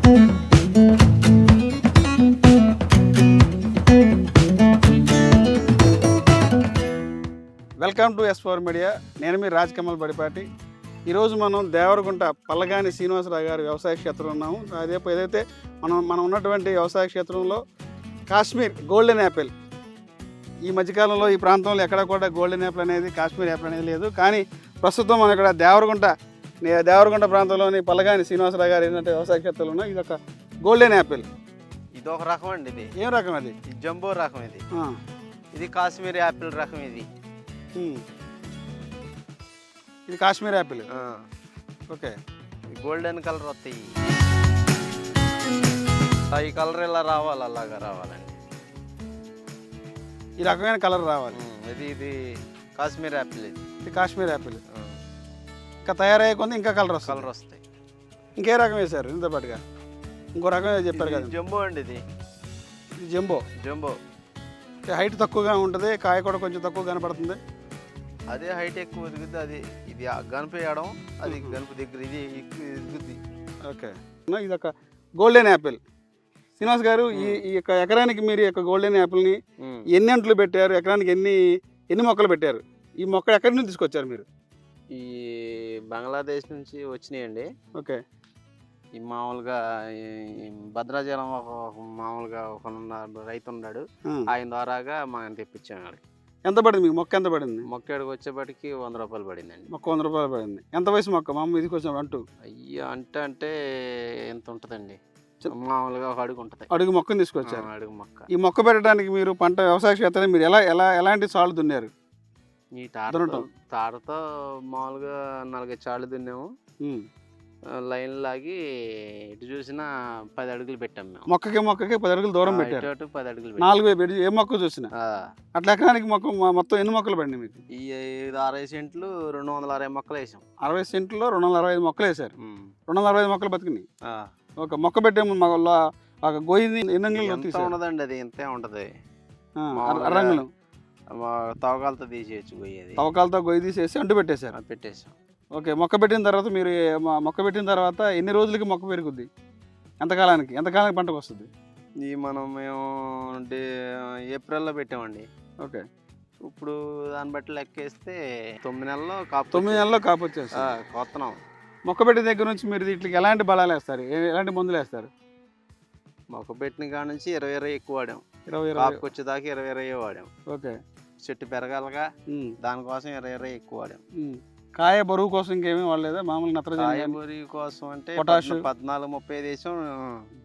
Welcome to S4 media. నేను మీ రాజకమల్ బడిపాటి. ఈరోజు మనం దేవరగుంట పల్లగాని శ్రీనివాసరావు గారి వ్యవసాయ క్షేత్రంలో ఉన్నాము. ఏదైతే మనం ఉన్నటువంటి వ్యవసాయ క్షేత్రంలో కాశ్మీర్ గోల్డెన్ యాపిల్, ఈ మధ్యకాలంలో ఈ ప్రాంతంలో ఎక్కడ కూడా గోల్డెన్ యాపిల్ అనేది, కాశ్మీర్ యాపిల్ అనేది లేదు. కానీ ప్రస్తుతం మనం ఇక్కడ దేవరగుంట ప్రాంతంలోని పల్లగాని శ్రీనివాసరావు గారు ఏంటంటే వ్యవసాయ క్షేత్రంలో ఉన్నాం. ఇది ఒక గోల్డెన్ యాపిల్. ఇది ఒక రకం అండి. ఇది ఏం రకం అది? జంబో రకం. ఇది కాశ్మీర్ యాపిల్ రకం. ఇది Kashmir Apple. Okay. Golden colour వస్తాయి. ఈ కలర్ ఇలా రావాలి, అలాగా రావాలండి. ఈ రకమైన కలర్ రావాలి. ఇది కాశ్మీర్ యాపిల్. ఇది కాశ్మీర్ యాపిల్. ఇంకా తయారయ్యే కొంత ఇంకా కలర్ వస్తాయి. ఇంకే రకం వేశారు ఇంత పాటుగా? ఇంకో రకం చెప్పారు కదా. జంబో అండి. ఇది జంబో హైట్ తక్కువగా ఉంటుంది, కాయ కూడా కొంచెం తక్కువ కనపడుతుంది. అదే హైట్ ఎక్కువ ఎదుగుద్ది. అది ఇది గనిపేయడం, అది గనుపు దగ్గర ఇది ఎదుగుద్ది. ఓకే. ఇది ఒక గోల్డెన్ యాపిల్. శ్రీనివాస్ గారు, ఈ యొక్క ఎకరానికి మీరు ఈ యొక్క గోల్డెన్ యాపిల్ని ఎన్ని అంట్లు పెట్టారు? ఎకరానికి ఎన్ని మొక్కలు పెట్టారు? ఈ మొక్క ఎక్కడి నుంచి తీసుకొచ్చారు మీరు? ఈ బంగ్లాదేశ్ నుంచి వచ్చినాయండి. ఓకే. ఈ మామూలుగా భద్రాచలం మామూలుగా ఒక రైతు ఉన్నాడు, ఆయన ద్వారాగా మనం తెప్పించాము. ఎంత పడింది మీకు మొక్క? ఎంత పడింది? మొక్క ఎక్కడికి వచ్చేప్పటికి 100 రూపాయలు పడిందండి. మొక్క 100 రూపాయలు పడింది. ఎంత వయసు మొక్క? మామూలు తీసుకొచ్చాము అంటూ అంటే ఎంత ఉంటుందండి? మామూలుగా ఒక అడుగు ఉంటుంది. అడుగు మొక్కను తీసుకొచ్చారు. అడుగు మొక్క. ఈ మొక్క పెట్టడానికి మీరు పంట వ్యవసాయ క్షేత్రాన్ని మీరు ఎలాంటి సాళ్ళు దున్నారు? ఈ తాడతో మామూలుగా 4 చాళ్ళు దున్నాము. లైన్ లాగి ఇటు చూసినా 10 అడుగులు పెట్టాము మేము. మొక్కకి 10 అడుగులు దూరం పెట్టారు. 10 అడుగులు 4 వైపు ఏ మొక్క చూసినా అట్లా. ఎకరానికి మొత్తం ఎన్ని మొక్కలు పడినాయి మీకు? ఈ 60 సెంట్లు 260 మొక్కలు వేసాం. 60 సెంట్లో 265 మొక్కలు వేసారు. 265 మొక్కలు బతికినాయి. ఒక మొక్క పెట్టే గోయింది ఎంత ఉండదండి, అది ఇంతే ఉంటది. రంగులు తవ్వకాలతో తీసేయచ్చు. గొయ్యేది తవ్వకాలతో గొయ్యి తీసేసి అంటు పెట్టేశారు. పెట్టేసాం. ఓకే. మొక్క పెట్టిన తర్వాత ఎన్ని రోజులకి మొక్క పెరుగుద్ది? ఎంతకాలానికి పంటకు వస్తుంది? మేము ఏప్రిల్లో పెట్టామండి. ఓకే. ఇప్పుడు దాన్ని బట్టి లెక్కేస్తే 9 నెలల్లో కాపు వచ్చేస్తుంది. కొత్తనం మొక్క పెట్టిన దగ్గర నుంచి మీరు వీటికి ఎలాంటి బలాలు వేస్తారు? ఎలాంటి మందులు వేస్తారు? మొక్క పెట్టిన కాడ నుంచి 20 ఎక్కువ వాడాం. 20 కాపుకి వచ్చేదాకా 20 వాడాం. ఓకే. చెట్టు పెరగాలగా దానికోసం 20 ఎక్కువ వాడాం. కాయ బరువు కోసం ఇంకేమీ వాడలేదా? మామూలు నత్రజని కాయ బరువు కోసం అంటే 14-30 దేశం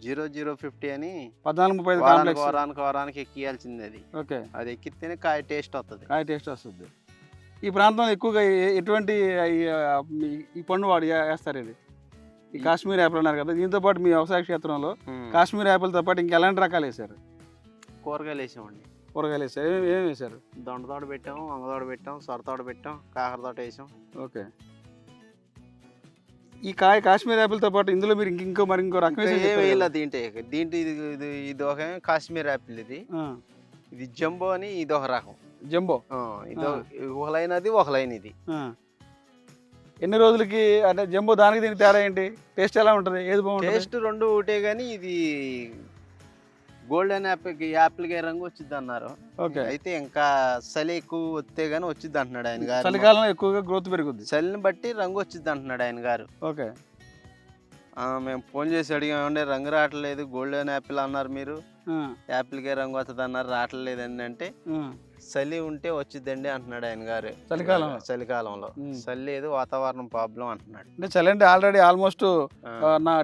0050 అని 14-30 వారానికి ఎక్కియాల్సింది. అది ఓకే. అది ఎక్కితేనే కాయ టేస్ట్ వస్తుంది. ఈ ప్రాంతంలో ఎక్కువగా ఎటువంటి ఈ పండు వేస్తారు? ఇది ఈ కాశ్మీర్ యాపిల్ అన్నారు కదా, దీంతో పాటు మీ వ్యవసాయ క్షేత్రంలో కాశ్మీర్ యాపిల్తో పాటు ఇంకా ఎలాంటి రకాలు వేశారు? కూరగాయలు వేసామండి. కూరగాయలు వేసారు. ఏమేమి వేశారు? దొండతోట పెట్టాము, వంగతోట పెట్టాం, సొరతోట పెట్టాం, కాకరతోట వేసాం. ఓకే. ఈ కాశ్మీర్ యాపిల్తో పాటు ఇందులో మీరు ఇంకో రకం ఇది ఒక కాశ్మీర్ యాపిల్. ఇది జంబో అని ఇది ఒక రకం. జంబో ఇది ఒక లైన్, అది ఒక లైన్. ఇది ఎన్ని రోజులకి అంటే జంబో దానికి దీనికి తేడా ఏంటి? టేస్ట్ ఎలా ఉంటుంది? ఏది బాగుంటుంది? టేస్ట్ రెండు ఒకటే, కానీ ఇది గోల్డెన్ యాపిల్ రంగు వచ్చింది అన్నారు. ఓకే. అయితే ఇంకా చలి ఎక్కువ వస్తే గానీ వచ్చింది అంటున్నాడు ఆయన గారు. చలికాలంలో ఎక్కువగా గ్రోత్ పెరుగుద్ది. చలిని బట్టి రంగు వచ్చింది అంటున్నాడు ఆయన గారు. ఓకే. మేము ఫోన్ చేసి అడిగామండి, రంగు రావట్లేదు, గోల్డెన్ యాపిల్ అన్నారు మీరు, యాపిల్కే రంగు వస్తుంది అన్నారు, రావట్లేదండి అంటే చలి ఉంటే వచ్చిందండి అంటున్నాడు ఆయన గారు. చలికాలంలో చలి లేదు, వాతావరణం ప్రాబ్లం అంటున్నాడు. అంటే చలి అంటే ఆల్రెడీ ఆల్మోస్ట్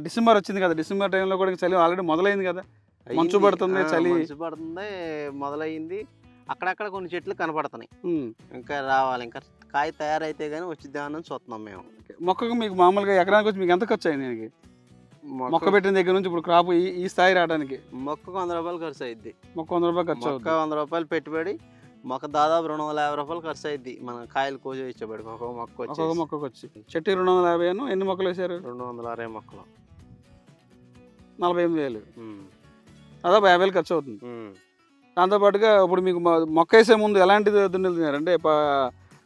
డిసెంబర్ వచ్చింది కదా, డిసెంబర్ టైంలో కూడా చలి ఆల్రెడీ మొదలైంది కదా, మంచు పడుతుంది, చలి మొదలైంది. అక్కడక్కడ కొన్ని చెట్లు కనపడుతున్నాయి, ఇంకా రావాలి, ఇంకా కాయ తయారైతే గానీ వచ్చిద్దామని చూస్తున్నాం మేము. మొక్కకు మీకు మామూలుగా ఎకరానికి వచ్చి మీకు ఎంత ఖర్చు అయింది? దీనికి మొక్క పెట్టిన దగ్గర నుంచి ఇప్పుడు క్రాప్ ఈ స్థాయి రావడానికి మొక్కకు 100 రూపాయలు ఖర్చు అయింది. మొక్క 100 రూపాయలు ఖర్చు. 100 రూపాయలు పెట్టుబడి, మొక్క దాదాపు 250 రూపాయలు ఖర్చు అయింది. మనం కాయలు కోసి ఇచ్చేబడి ఒక మొక్కకు వచ్చి. చెట్టు 250. ఎన్ని మొక్కలు వేసారు? 260 మొక్కలు, 48,000. దాదాపు 50,000 ఖర్చు అవుతుంది. దాంతోపాటుగా ఇప్పుడు మీకు మొక్క వేసే ముందు ఎలాంటి దున్నులు తిన్నారు? అంటే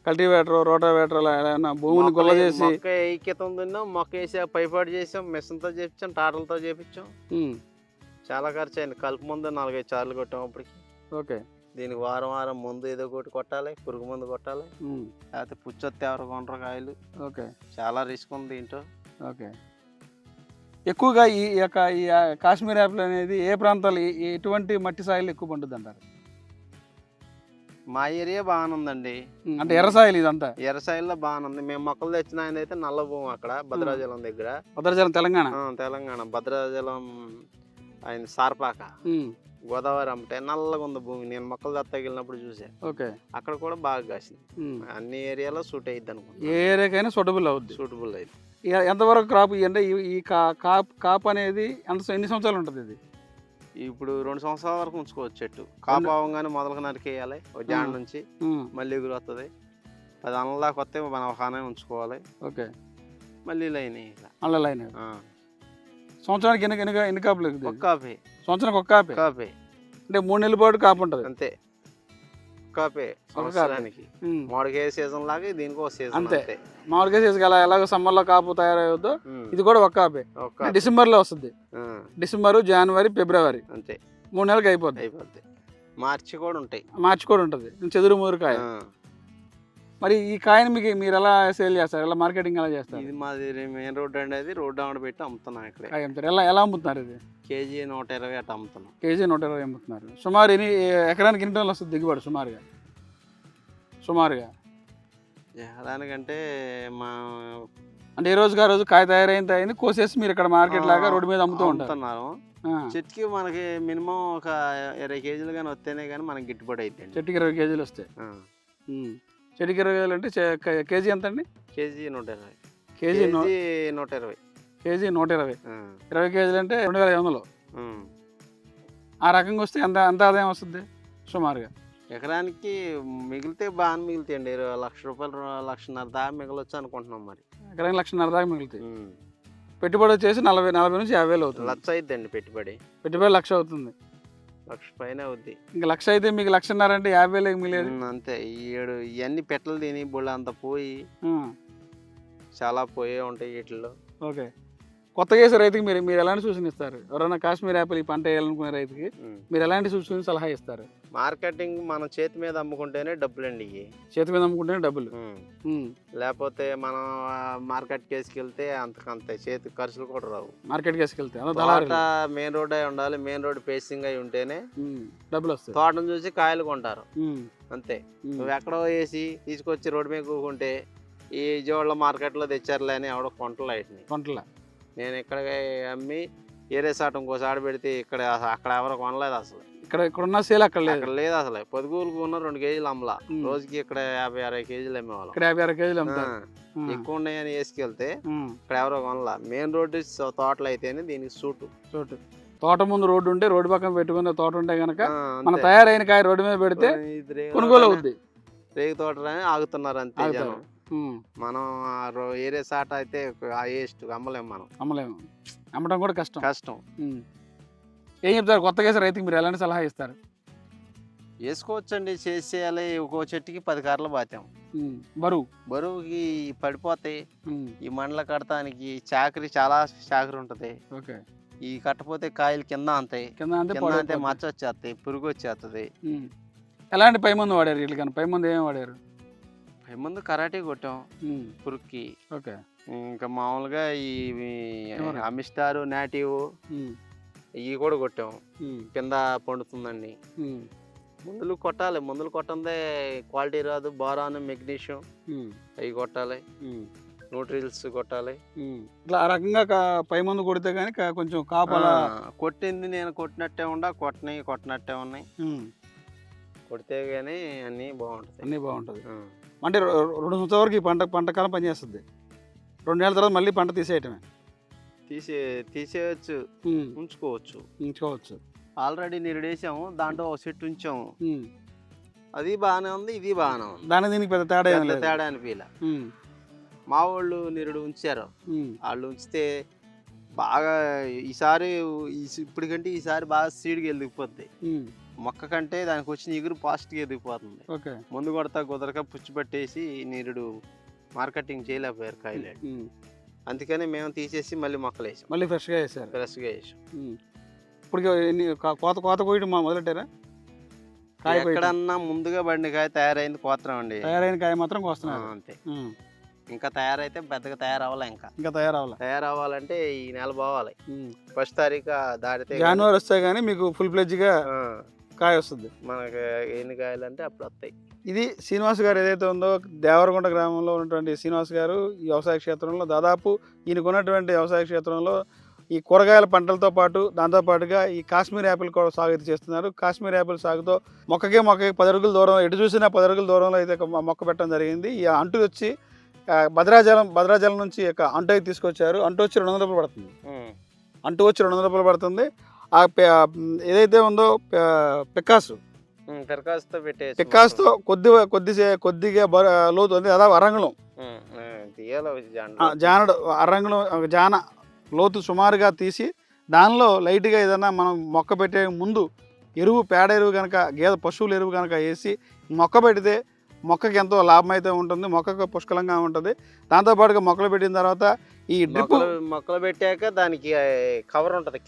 కల్టివేటర్ రోటావేటర్ ఏమైనా భూమిని గుల్ల చేసి మొక్క ఐక్యతం తిన్నాం, మొక్క వేసా పైపాటు చేసాం, మిషన్తో చేపించాం, టాటర్లతో చేపించాం. చాలా ఖర్చు అయింది. కలుపు ముందు 4-5 సార్లు కొట్టాం అప్పటికి. ఓకే. దీనికి వారం ముందు ఏదో ఒకటి కొట్టాలి, పురుగు మందు కొట్టాలి, లేకపోతే పుచ్చొత్తి ఎవరు కొనరు కాయలు. ఓకే. చాలా రిస్క్ ఉంది దీంట్లో. ఓకే. ఎక్కువగా ఈ కాశ్మీర్ యాపిల్ అనేది ఏ ప్రాంతాలు ఎటువంటి మట్టి సాయిలు ఎక్కువ పండుద్ది అంటారు? మా ఏరియా బాగానే ఉందండి. అంటే ఎర్ర సాయిల్ ఇదంతా? ఎర్ర సాయిల్లో బాగానే ఉంది. మేము మొక్కలు తెచ్చిన ఆయన అయితే నల్ల భూమి అక్కడ భద్రాచలం దగ్గర. భద్రాచలం తెలంగాణ భద్రాచలం ఆయన సార్పాక గోదావరి అమ్మటే నల్లగా ఉంది భూమి. నేను మొక్కలు తగిలినప్పుడు చూసా. ఓకే. అక్కడ కూడా బాగా కాసింది. అన్ని ఏరియాలో సూట్ అయ్యిద్ది అనుకుంటా. ఏ ఏరియాకైనా సూటబుల్ అవుద్ది. సూటబుల్ అయింది. ఎంతవరకు క్రాప్ అంటే ఈ కాప్ అనేది ఎన్ని సంవత్సరాలు ఉంటుంది ఇది? ఇప్పుడు 2 సంవత్సరాల వరకు ఉంచుకోవచ్చు చెట్టు. కాపు అవ్వగానే మొదలుగా నరికేయాలి ఒక జాడ నుంచి, మళ్ళీ ఎగురు వస్తుంది. 10 అన్నల దాకా వస్తే మనం ఒక ఆనే ఉంచుకోవాలి. ఓకే. మళ్ళీ లైన్ అల్ల లైన్. సంవత్సరానికి ఎన్ని కాపులు? ఒక కాపే. సంవత్సరానికి ఒక కాపే అంటే 3 నెలల పాటు కాపు ఉంటుంది అంతే. కాపే సంవత్సరానికి. మామిడికాయ సీజన్ లాగా దీనికి ఒక సీజన్ అంతే. మామిడికాయ సీజన్ ఎలాగో సమ్మర్ లో కాపు తయారవుద్దో ఇది కూడా ఒక కాపే. డిసెంబర్ లో వస్తుంది. డిసెంబర్, జనవరి, ఫిబ్రవరి అంతే. 3 నెలలకు అయిపోద్ది. మార్చి కూడా ఉంటాయి. మార్చి కూడా ఉంటుంది. చెదురు ముదురుకాయ. మరి ఈ కాయని మీరు ఎలా సేల్ చేస్తారు? ఎలా మార్కెటింగ్ ఎలా చేస్తారు? ఇది మాది మెయిన్ రోడ్ అండి. అది రోడ్ ఆవిడ పెట్టి అమ్ముతున్నాం ఇక్కడ. ఎలా అమ్ముతున్నారు? ఇది కేజీ 120 అట్లా అమ్ముతున్నాం. కేజీ 120 అమ్ముతున్నారు. సుమారు ఎకరానికి ఎన్ని టన్నులు వస్తుంది దిగుబడి సుమారుగా? దానికంటే అంటే ఏ రోజుగా రోజు కాయ తయారైంది కోసేసి మీరు ఇక్కడ మార్కెట్ లాగా రోడ్డు మీద అమ్ముతున్నారు. చెట్టుకి మనకి మినిమం ఒక 20 కేజీలు కానీ వస్తేనే కానీ మనకి గిట్టుబడి అవుతుంది. చెట్టుకి 20 కేజీలు వస్తాయి. చెట్టుకి 20 కేజీలు అంటే కేజీ ఎంత అండి? కేజీ 120. కేజీ 120. కేజీ 120. 20 కేజీలు అంటే 2500. ఆ రకంగా వస్తే ఎంత ఆదాయం వస్తుంది సుమారుగా? ఎకరానికి మిగిలితే బాగా మిగులుతాయండి. 1,00,000 రూపాయలు 1,50,000 దాకా మిగలొచ్చు అనుకుంటున్నాం. మరి ఎకరానికి 1,50,000 దాకా మిగులుతాయి. పెట్టుబడి వచ్చేసి 40 నుంచి 50,000 అవుతుంది. 1,00,000 అయిద్దండి పెట్టుబడి. 1,00,000 అవుతుంది. 1,00,000 పైన అవుద్ది. ఇంకా 1,00,000 అయితే మీకు 1,50,000 అంటే 50,000 మిగిలేదు అంతే. ఇవన్నీ పెట్టలు తిని బుళ్ళు అంతా పోయి చాలా పోయే ఉంటాయి వీటిల్లో. ఓకే. కొత్తగా వేసే రైతుకి మీరు ఎలాంటి సూచన ఇస్తారు? ఎవరైనా కాశ్మీర్ యాపిల్ ఈ పంట వేయాలనుకునే రైతుకి మీరు ఎలాంటి సూచన సలహా ఇస్తారు? మార్కెటింగ్ మనం చేతి మీద అమ్ముకుంటేనే డబ్బులు అండి. చేతి మీద అమ్ముకుంటేనే డబ్బులు. లేకపోతే మనం మార్కెట్కి వేసుకెళ్తే అంతకంతే చేతి ఖర్చులు కూడా రావు. మార్కెట్కి వేసుకెళ్తే మెయిన్ రోడ్ అయి ఉండాలి. మెయిన్ రోడ్ ఫేసింగ్ అయి ఉంటేనే డబ్బులు వస్తాయి. తోటను చూసి కాయలు కొంటారు అంతే. నువ్వు ఎక్కడో వేసి తీసుకొచ్చి రోడ్డు మీద కూకుంటే ఈ విజయవాడలో మార్కెట్లో తెచ్చారులే అని ఎవడో కొంటలా. నేను ఇక్కడ అమ్మి ఏరే సాట ఇంకోసారి పెడితే అక్కడ ఎవరో కొనలేదు అసలు. ఇక్కడ ఉన్న సేల్ అక్కడ లేదు అసలు. పొదుగులకు ఉన్న 2 కేజీలు అమ్మలా. రోజుకి ఇక్కడ 50-60 కేజీలు అమ్మేవాళ్ళం. 50-60 కేజీలు ఎక్కువ ఉన్నాయని వేసుకెళ్తే ఇక్కడ ఎవరో కొనలా. మెయిన్ రోడ్డు తోటలు అయితేనే దీనికి సూటు. తోట ముందు రోడ్డు ఉంటే రోడ్డు పక్కన పెట్టుకునే తోట ఉంటే కనుక మన తయారైన కాయ రోడ్డు మీద పెడితే కొనుగోలు అవుద్ది. రేగు తోటలని ఆగుతున్నారు అంతే జనం. మనం ఏరే సాట అయితే అమ్మలేము. అమ్మడం కూడా కష్టం. ఏం చెప్తారు కొత్తగా వేసే రైతుకి మీరు ఎలాంటి సలహా ఇస్తారు? వేసుకోవచ్చండి. చేసేయాలి. ఒక్కో చెట్టుకి 10 కార్లు బాతాం. బరువుకి పడిపోతాయి. ఈ మండల కడతానికి చాలా చాకరీ ఉంటది. ఈ కట్టపోతే కాయలు కింద అంతాయి. కింద మచ్చ వచ్చేస్తాయి, పురుగు వచ్చేస్తుంది. ఎలాంటి పై మందు వాడారు? వీళ్ళకన్నా పై మందు ఏమేమి వాడారు? పై మందు కరాటే కొట్టాం పురుగుకి. ఇంకా మామూలుగా ఈ అమిస్టార్, నాటివ్ ఇవి కూడా కొట్టాం. కింద పండుతుందండి. మందులు కొట్టాలి. మందులు కొట్టందే క్వాలిటీ రాదు. బోరాన్, మెగ్నీషియం అవి కొట్టాలి. న్యూట్రిల్స్ కొట్టాలి. ఇట్లా ఆ రకంగా పై మందు కొడితే కానీ కొంచెం కాపాలా. కొట్టింది నేను కొట్టినట్టే కొట్టినట్టే ఉన్నాయి. కొడితే కానీ అన్నీ బాగుంటుంది. అంటే 2 సంవత్సరాల వరకు ఈ పంట కాలం పనిచేస్తుంది. 2 నెలల తర్వాత మళ్ళీ పంట తీసేయటమే. తీసేయచ్చు, ఉంచుకోవచ్చు. ఆల్రెడీ నిరుడేసాము. దాంట్లో ఒక సెట్ ఉంచాము. అది బాగానే ఉంది, ఇది బాగానే ఉంది. దానికి దీనికి పెద్ద తేడా అనిపించలే. మా వాళ్ళు నిరుడు ఉంచారు. వాళ్ళు ఉంచితే బాగా ఇప్పటికంటే ఈసారి బాగా సీడ్కి వెళ్ళిపోద్ది. మొక్క కంటే దానికి వచ్చిన ఎగురు ఫాస్ట్గా ఎదిగిపోతుంది. ఓకే. ముందు కొడతా కుదరక పుచ్చి పట్టేసి నీరుడు మార్కెటింగ్ చేయలేకపోయారు కాయలు. అందుకని మేము తీసేసి మళ్ళీ మొక్కలు వేసాం. మళ్ళీ ఫ్రెష్గా వేసారు. ఫ్రెష్గా వేసాం. ఇప్పుడు కోత కోయడం మొదలెట్టారా? ఎక్కడన్నా ముందుగా బండి కాయ తయారైంది కోత్రం అండి. తయారైన కాయ మాత్రం కోస్తున్నారు అంతే. ఇంకా తయారైతే పెద్దగా తయారవ్వాలి. ఇంకా తయారవ్వాలంటే ఈ నెల పోవాలి. 1వ తారీఖు దాటితే జనవరి వస్తే గానీ మీకు ఫుల్ ఫ్లెడ్జ్గా కాయ వస్తుంది. మనకి ఎన్ని కాయలు అంటే అప్పుడు వస్తాయి. ఇది శ్రీనివాస్ గారు ఏదైతే ఉందో దేవరగుంట గ్రామంలో ఉన్నటువంటి శ్రీనివాస్ గారు ఈ వ్యవసాయ క్షేత్రంలో దాదాపు ఈయనకున్నటువంటి వ్యవసాయ క్షేత్రంలో ఈ కూరగాయల పంటలతో పాటు దాంతోపాటుగా ఈ కాశ్మీర్ యాపిల్ కూడా సాగు అయితే చేస్తున్నారు. కాశ్మీర్ యాపిల్ సాగుతో మొక్కకి 10 అడుగుల దూరం, ఎటు చూసినా 10 అడుగుల దూరంలో అయితే మొక్క పెట్టడం జరిగింది. ఈ అంటు వచ్చి భద్రాచలం నుంచి అంటు అయితే తీసుకొచ్చారు. అంటు వచ్చి 200 రూపాయలు పడుతుంది. అంటు వచ్చి 200 రూపాయలు పడుతుంది. ఏదైతే ఉందో పిక్కాస్తో కొద్దిగా లోతు ఉంది. అదా అరంగుళం జాన లోతు సుమారుగా తీసి దానిలో లైట్గా ఏదైనా మనం మొక్క పెట్టే ముందు పేడ ఎరువు కనుక పశువుల ఎరువు కనుక వేసి మొక్క పెడితే మొక్కకి ఎంతో లాభం అయితే ఉంటుంది. మొక్కకు పుష్కలంగా ఉంటుంది. దాంతోపాటుగా మొక్కలు పెట్టిన తర్వాత ఈ డ్రిప్ మొక్కలు పెట్టాక దానికి కవర్ ఉంటుంది.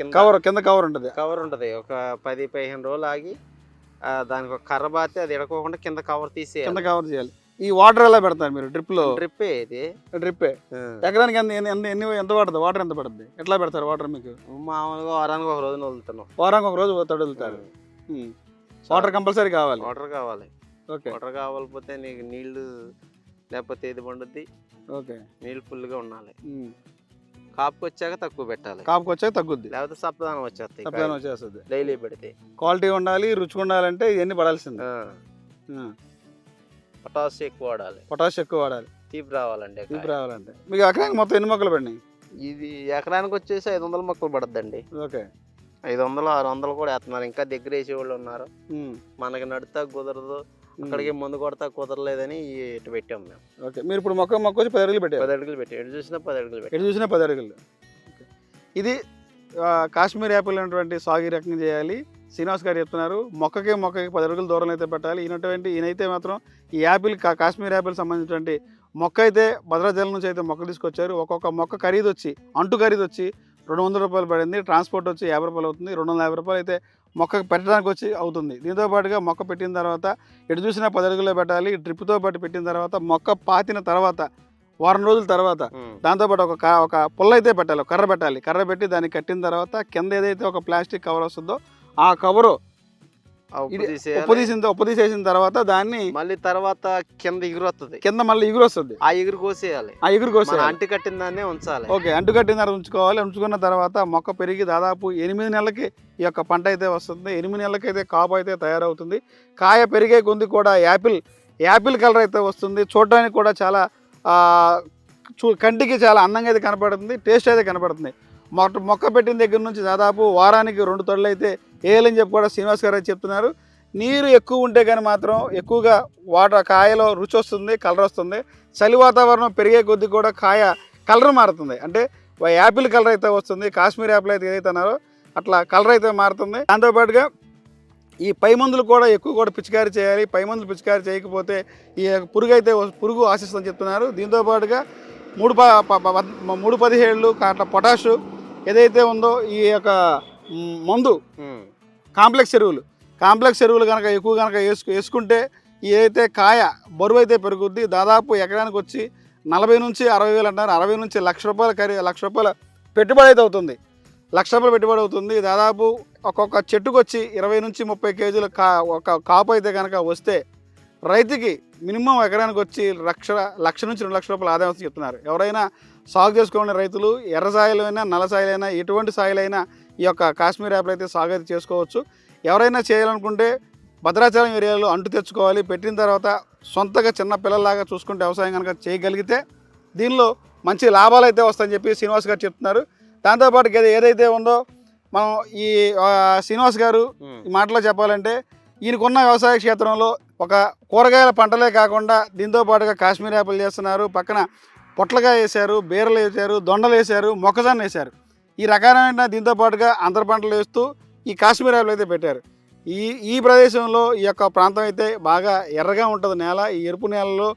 కింద కవర్ ఉంటుంది. ఒక 10-15 రోజులు ఆగి దానికి ఒక కర్ర బాతి అది ఎడకోకుండా కింద కవర్ చేయాలి. ఈ వాటర్ ఎలా పెడతారు మీరు? డ్రిప్పే ఎకరానికి ఎంత పడుతుంది? వాటర్ ఎంత పడుతుంది? ఎట్లా పెడతారు వాటర్? మీకు మామూలుగా వారానికి ఒక రోజు వదులుతున్నాం. వారానికి ఒక రోజు తడులుతారు. వాటర్ కంపల్సరీ కావాలి. ఓకే. వాటర్ కావాలిపోతే నీకు నీళ్లు లేకపోతే ఇది పండుద్ది. ఓకే. నీళ్ళు ఫుల్గా ఉండాలి. కాపుకి వచ్చాక తక్కువ పెట్టాలి. తగ్గుద్ది. లేకపోతే సప్తానం వచ్చేస్తుంది. డైలీ పెడితే క్వాలిటీ ఉండాలి, రుచి ఉండాలంటే ఇవన్నీ పడాల్సింది. పొటాష్ ఎక్కువ వాడాలి. తీపి రావాలంటే మీకు ఎకరానికి మొత్తం ఎన్ని మొక్కలు పడినాయి? ఇది ఎకరానికి వచ్చేసి 500 మొక్కలు పడద్దండి. ఓకే. 500-600 కూడా వేస్తున్నారు. ఇంకా దగ్గర వేసేవాళ్ళు ఉన్నారు. మనకి నడుతా కుదరదు, అక్కడికి ముందు కొడతా కుదరలేదని ఇటు పెట్టాం మేము. ఓకే. మీరు ఇప్పుడు మొక్క వచ్చి 10 అడుగులు పెట్టారు. 10 అడుగులు పెట్టి ఎటు చూసినా 10 అడుగులు. ఇది కాశ్మీర్ యాపిల్ అనేటువంటి సాగు రకంగా చేయాలి. శ్రీనివాస్ గారు చెప్తున్నారు మొక్కకి 10 అడుగుల దూరం అయితే పెట్టాలి. ఈయనైతే మాత్రం ఈ యాపిల్ కాశ్మీర్ యాపిల్ సంబంధించినటువంటి మొక్క అయితే భద్రాచలం నుంచి అయితే మొక్క తీసుకొచ్చారు. ఒక్కొక్క మొక్క ఖరీదు వచ్చి 200 రూపాయలు పడింది. ట్రాన్స్పోర్ట్ వచ్చి 50 రూపాయలు అవుతుంది. 250 రూపాయలు అయితే మొక్కకు పెట్టడానికి వచ్చి అవుతుంది. దీంతో పాటుగా మొక్క పెట్టిన తర్వాత ఎటు చూసినా 10 అడుగుల్లో పెట్టాలి. డ్రిప్తో పాటు పెట్టిన తర్వాత మొక్క పాతిన తర్వాత వారం రోజుల తర్వాత దాంతోపాటు ఒక పుల్ల అయితే పెట్టాలి, కర్ర పెట్టాలి. కర్ర పెట్టి దాన్ని కట్టిన తర్వాత కింద ఏదైతే ఒక ప్లాస్టిక్ కవర్ వస్తుందో ఆ కవరు ఉప్పు తీసేసిన తర్వాత దాన్ని మళ్ళీ తర్వాత కింద మళ్ళీ ఎగురు వస్తుంది. ఆ ఎగురు కోసేయాలి. అంటు కట్టిన దాన్నే ఉంచాలి. ఓకే. అంటు కట్టిన తర్వాత ఉంచుకోవాలి. ఉంచుకున్న తర్వాత మొక్క పెరిగి దాదాపు 8 నెలలకి ఈ యొక్క పంట అయితే వస్తుంది. 8 నెలలకి అయితే కాపు అయితే తయారవుతుంది. కాయ పెరిగే కొద్ది కూడా యాపిల్ కలర్ అయితే వస్తుంది. చూడడానికి కూడా చాలా కంటికి చాలా అందంగా అయితే కనపడుతుంది. టేస్ట్ అయితే కనపడుతుంది. మొక్క పెట్టిన దగ్గర నుంచి దాదాపు వారానికి 2 తొడలు అయితే వేయాలని చెప్పి కూడా శ్రీనివాస్ గారు చెప్తున్నారు. నీరు ఎక్కువ ఉంటే కానీ మాత్రం ఎక్కువగా కాయలో రుచి వస్తుంది, కలర్ వస్తుంది. చలి వాతావరణం పెరిగే కొద్దీ కూడా కాయ కలర్ మారుతుంది. అంటే యాపిల్ కలర్ అయితే వస్తుంది. కాశ్మీర్ యాపిల్ అయితే ఏదైతే అన్నారో అట్లా కలర్ అయితే మారుతుంది. దాంతోపాటుగా ఈ పై మందులు కూడా ఎక్కువ కూడా పిచికారీ చేయాలి. పై మందులు పిచికారీ చేయకపోతే ఈ పురుగు ఆశిస్తుందని చెప్తున్నారు. దీంతోపాటుగా 3-17 అట్లా పొటాషు ఏదైతే ఉందో ఈ యొక్క మందు కాంప్లెక్స్ ఎరువులు కనుక ఎక్కువ వేసుకుంటే ఏదైతే కాయ బరువు అయితే పెరుగుద్ది. దాదాపు ఎకరానికి వచ్చి 40 నుంచి 60 వేలు అంటారు. 60 నుంచి ₹1,00,000 పెట్టుబడి అయితే అవుతుంది. ₹1,00,000 పెట్టుబడి అవుతుంది. దాదాపు ఒక్కొక్క చెట్టుకు వచ్చి 20 నుంచి 30 కేజీల ఒక కాపు అయితే కనుక వస్తే రైతుకి మినిమం ఎకరానికి వచ్చి ₹1,00,000 నుంచి ₹2,00,000 ఆదాయం వస్తుంది చెప్తున్నారు. ఎవరైనా సాగు చేసుకోవాలని రైతులు ఎర్ర సాయిలైనా నల్ల సాయిలైనా ఎటువంటి సాయిలైనా ఈ యొక్క కాశ్మీర్ యాపిల్ అయితే సాగు అయితే చేసుకోవచ్చు. ఎవరైనా చేయాలనుకుంటే భద్రాచలం ఏరియాలో అంటు తెచ్చుకోవాలి. పెట్టిన తర్వాత సొంతగా చిన్న పిల్లల్లాగా చూసుకుంటే వ్యవసాయం కనుక చేయగలిగితే దీనిలో మంచి లాభాలు అయితే వస్తాయని చెప్పి శ్రీనివాస్ గారు చెప్తున్నారు. దాంతోపాటు ఏదైతే ఉందో మనం ఈ శ్రీనివాస్ గారు ఈ మాటలో చెప్పాలంటే ఈయనకున్న వ్యవసాయ క్షేత్రంలో ఒక కూరగాయల పంటలే కాకుండా దీంతో పాటుగా కాశ్మీర్ యాపిల్ చేస్తున్నారు. పక్కన పొట్లకాయ వేశారు, బీరలు వేశారు, దొండలు వేశారు, మొక్కజొన్న వేశారు. ఈ రకమైన దీంతో పాటుగా అంతర పంటలు వేస్తూ ఈ కాశ్మీర్ యాపిల్ అయితే పెట్టారు. ఈ ఈ ప్రదేశంలో ఈ యొక్క ప్రాంతం అయితే బాగా ఎర్రగా ఉంటుంది నేల. ఈ ఎరుపు నేలలో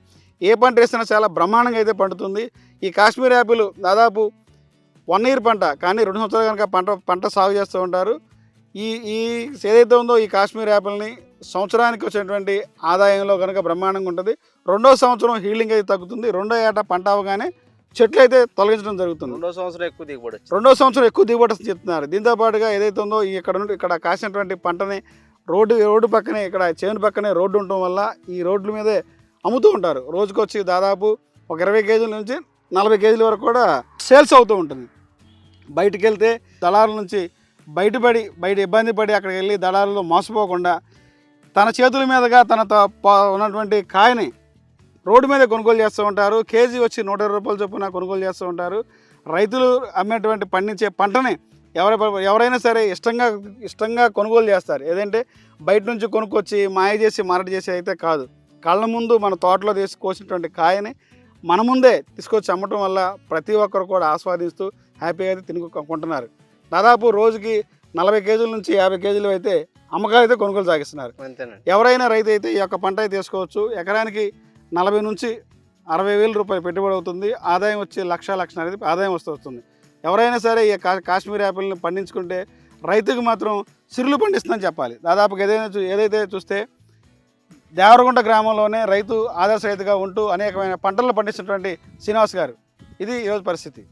ఏ పంట వేసినా చాలా బ్రహ్మాండంగా అయితే పండుతుంది. ఈ కాశ్మీర్ యాపిల్ దాదాపు 1 ఇయర్ పంట, కానీ 2 సంవత్సరాలు కనుక పంట సాగు చేస్తూ ఉంటారు. ఈ ఈ ఏదైతే ఉందో ఈ కాశ్మీర్ యాపిల్ని సంవత్సరానికి వచ్చేటువంటి ఆదాయంలో కనుక బ్రహ్మాండంగా ఉంటుంది. 2వ సంవత్సరం హీల్డింగ్ అయితే తగ్గుతుంది. 2వ ఏట పంట అవగానే చెట్లు అయితే తొలగించడం జరుగుతుంది. 2వ సంవత్సరం ఎక్కువ దిగుబడి 2వ సంవత్సరం ఎక్కువ దిగుబడి వస్తుంది చెప్తున్నారు. దీంతో పాటుగా ఏదైతే ఉందో ఇక్కడ కాసినటువంటి పంటని రోడ్డు పక్కనే, ఇక్కడ చేను పక్కనే రోడ్డు ఉండటం వల్ల ఈ రోడ్ల మీదే అమ్ముతూ ఉంటారు. రోజుకొచ్చి దాదాపు ఒక 20 కేజీల నుంచి 40 కేజీల వరకు కూడా సేల్స్ అవుతూ ఉంటుంది. బయటికి వెళ్తే దళారుల నుంచి బయట ఇబ్బంది పడి అక్కడికి వెళ్ళి దళారులు మోసపోకుండా తన చేతుల మీదుగా ఉన్నటువంటి కాయని రోడ్డు మీద కొనుగోలు చేస్తూ ఉంటారు. కేజీ వచ్చి 120 రూపాయల చొప్పున కొనుగోలు చేస్తూ ఉంటారు. రైతులు పండించే పంటని ఎవరైనా సరే ఇష్టంగా కొనుగోలు చేస్తారు. ఏదంటే బయట నుంచి కొనుక్కొచ్చి మాయ చేసి మారటి చేసి అయితే కాదు. కళ్ళ ముందు మన తోటలో కోసినటువంటి కాయని మన ముందే తీసుకొచ్చి అమ్మటం వల్ల ప్రతి ఒక్కరు కూడా ఆస్వాదిస్తూ హ్యాపీగా అయితే తినుకుంటున్నారు. దాదాపు రోజుకి 40 కేజీల నుంచి 50 కేజీలు అయితే అమ్మకాలు అయితే కొనుగోలు సాగిస్తున్నారు. ఎవరైనా రైతు అయితే ఈ యొక్క పంట అయితే తీసుకోవచ్చు. ఎకరానికి 40 నుంచి 60,000 రూపాయలు పెట్టుబడి అవుతుంది. ఆదాయం వచ్చి 1,00,000 ఆదాయం వస్తుంది. ఎవరైనా సరే ఈ కాశ్మీర్ యాపిల్ని పండించుకుంటే రైతుకు మాత్రం సిరులు పండిస్తుందని చెప్పాలి. దాదాపుగా ఏదైతే చూస్తే దేవరగుంట గ్రామంలోనే రైతు ఆదర్శ రైతుగా ఉంటూ అనేకమైన పంటలను పండిస్తున్నటువంటి శ్రీనివాస్ గారు. ఇది ఈరోజు పరిస్థితి.